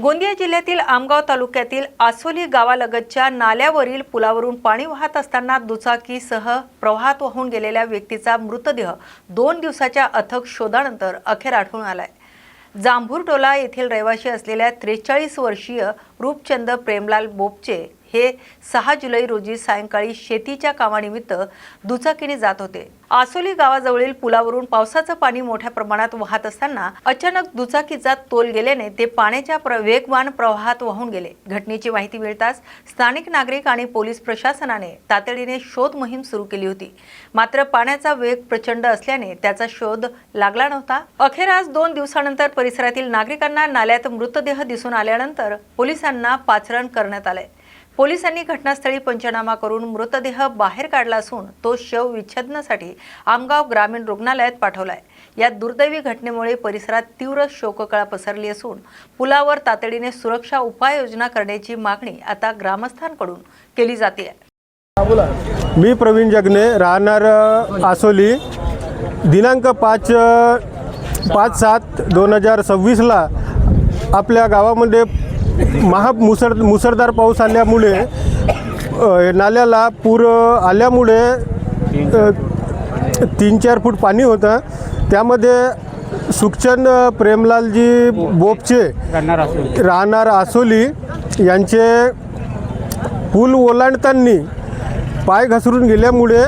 गोंदिया जिल्ह्यातील आमगाव तालुक्यातील आसोली गावालगतच्या नाल्यावरील पुलावरून पाणी वाहत असताना दुचाकीसह प्रवाहात वाहून गेलेल्या व्यक्तीचा मृतदेह 2 दिवसाच्या अथक शोधानंतर अखेर आढळून आलाय। जांभूरटोला येथील रहिवासी असलेल्या 43 वर्षीय रूपचंद प्रेमलाल बोपचे हे 6 जुलै रोजी सायंकाळी शेतीच्या कामानिमित्त दुचाकीने जात होते। आसोली गावाजवळील पुलावरून पावसाचं पाणी मोठ्या प्रमाणात वाहत असताना अचानक दुचाकीचा तोल गेल्याने ते पाण्याच्या वेगवान प्रवाहात वाहून गेले। घटनेची माहिती मिळताच स्थानिक नागरिक आणि पोलीस प्रशासनाने तातडीने शोध मोहीम सुरू केली होती। मात्र पाण्याचा वेग प्रचंड असल्याने त्याचा शोध लागला नव्हता। अखेर आज 2 दिवसानंतर परिसरातील नागरिकांना नाल्यात मृतदेह दिसून आल्यानंतर पोलिसांना पाचारण करण्यात आले। पोलिसांनी घटनास्थळी पंचनामा करून मृतदेह बाहेर काढला असून तो शव विच्छेदनासाठी आमगाव ग्रामीण रुग्णालयात पाठवलाय। या दुर्दैवी घटनेमुळे परिसरात तीव्र शोककळा पसरली असून पुलावर तातडीने सुरक्षा उपाययोजना करण्याची मागणी आता ग्रामस्थांकडून केली जाते। मी प्रवीण जगने, राहणार आसोली। दिनांक 5/7/2026 ला आपल्या गावामध्ये मुसळधार पाऊस आल्यामुळे नाल्याला पूर आल्यामुळे 3-4 फूट पाणी होतं। त्यामध्ये सुखचंद प्रेमलालजी बोपचे राहणार आसोली यांचे पूल ओलांडताना पाय घसरून गेल्यामुळे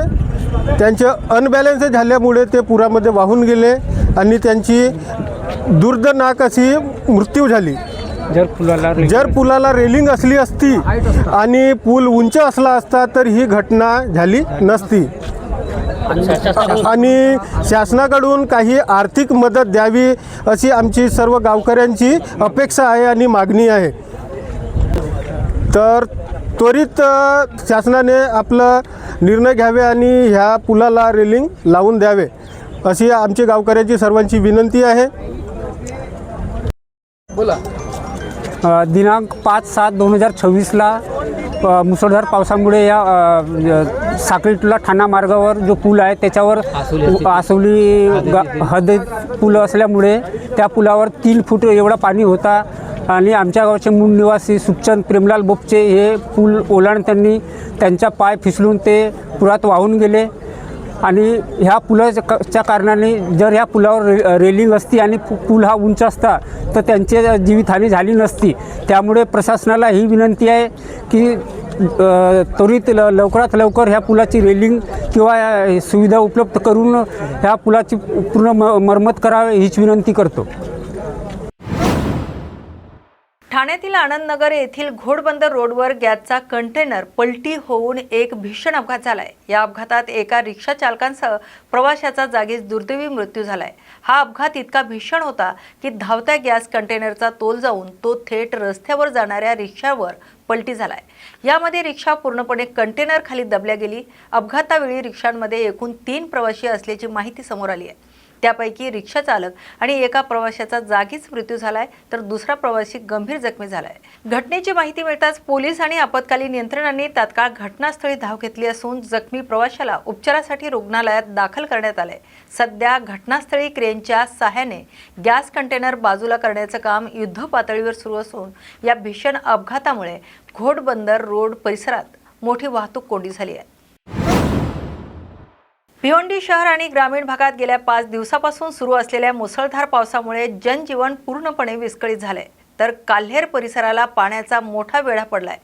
त्यांचे अनबॅलन्स झाल्यामुळे ते पुरामध्ये वाहून गेले आणि त्यांची दुर्दैवाक अशी मृत्यू झाली। जर पुलाला रेलिंग असली असती आणि पूल उंच असला असता तर ही घटना झाली नसती। आणि शासनाकडून काही आर्थिक मदत द्यावी अशी आमची सर्व गावकऱ्यांची अपेक्षा आहे आणि मागणी आहे। तर त्वरित शासनाने आपला निर्णय घ्यावे आणि ह्या पुलाला रेलिंग लावून द्यावे अशी आमची गावकऱ्यांची सर्वांची विनंती आहे। बोला। दिनांक 5/7/2026 ला मुसळधार पावसामुळे या साखळीटोला ठाणा मार्गावर जो पूल आहे त्याच्यावर आसोली हद्दीत पूल असल्यामुळे त्या पुलावर 3 फूट एवढा पाणी होता आणि आमच्या गावचे मूळ निवासी सुखचंद प्रेमलाल बोपचे हे पूल ओलांडताना त्यांचा पाय फिसलून ते पुरात वाहून गेले। आणि ह्या पुलाच्या कारणाने जर ह्या पुलावर रेलिंग असती आणि पूल हा उंच असता तर त्यांची जीवितहानी झाली नसती। त्यामुळे प्रशासनाला ही विनंती आहे की त्वरित लवकरात लवकर ह्या पुलाची रेलिंग किंवा सुविधा उपलब्ध करून ह्या पुलाची पूर्ण मरम्मत करावी हीच विनंती करतो। ठाण्यातील आनंदनगर येथील घोडबंदर रोडवर गॅसचा कंटेनर पलटी होऊन एक भीषण अपघात झालाय। या अपघातात एका रिक्षा चालकांसह प्रवाशाचा जागीच दुर्दैवी मृत्यू झालाय। हा अपघात इतका भीषण होता की धावत्या गॅस कंटेनरचा तोल जाऊन तो थेट रस्त्यावर जाणाऱ्या रिक्षावर पलटी झालाय। यामध्ये रिक्षा पूर्णपणे कंटेनर खाली दबल्या गेली। अपघातावेळी रिक्षांमध्ये एकूण 3 प्रवासी असल्याची माहिती समोर आली आहे। त्यापैकी रिक्षा चालक आणि एका प्रवाशाचा जागीच मृत्यू झालाय तर दुसरा प्रवासी गंभीर जखमी झालाय। घटनेची माहिती मिळताच पोलीस आणि आपत्कालीन यंत्रणांनी तात्काळ घटनास्थळी धाव घेतली असून जखमी प्रवाशाला उपचारासाठी रुग्णालयात दाखल करण्यात आले। सध्या घटनास्थळी क्रेनच्या सहाय्याने गॅस कंटेनर बाजूला करण्याचं काम युद्धपातळीवर सुरू असून या भीषण अपघातामुळे घोडबंदर रोड परिसरात मोठी वाहतूक कोंडी झाली आहे। भिवंडी शहर आणि ग्रामीण भागात गेल्या 5 दिवसापासून सुरू असलेल्या मुसळधार पावसामुळे जनजीवन पूर्णपणे विस्कळीत झाले तर काल्हेर परिसराला पाण्याचा मोठा वेढा पडलाय।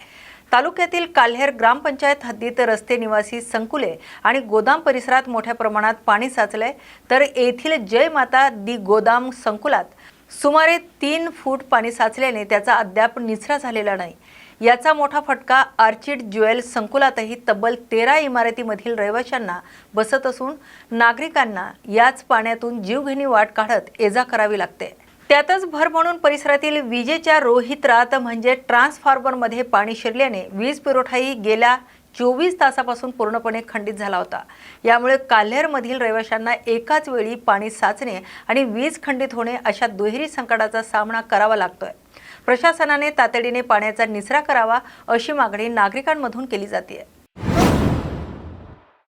तालुक्यातील काल्हेर ग्रामपंचायत हद्दीत रस्ते, निवासी संकुले आणि गोदाम परिसरात मोठ्या प्रमाणात पाणी साचले तर येथील जय माता दी गोदाम संकुलात सुमारे 3 फूट पाणी साचल्याने त्याचा अद्याप निचरा झालेला नाही। याचा मोठा फटका आर्चिड ज्वेल संकुलातही तब्बल 13 इमारतीमधील रहिवाशांना बसत असून नागरिकांना याच पाण्यातून जीवघेणी वाट काढत ये-जा करावी लागते। त्यातच भर म्हणून परिसरातील विजेच्या रोहित्रात म्हणजे ट्रान्सफॉर्मरमध्ये पाणी शिरल्याने वीज पुरवठाही गेल्या 24 तासापासून पूर्णपणे खंडित झाला होता। यामुळे काल्हेरमधील रहिवाशांना एकाच वेळी पाणी साचणे आणि वीज खंडित होणे अशा दुहेरी संकटाचा सामना करावा लागतोय। प्रशासनाने तातडीने पाण्याचा निचरा करावा अशी मागणी नागरिकांमधून केली जाते।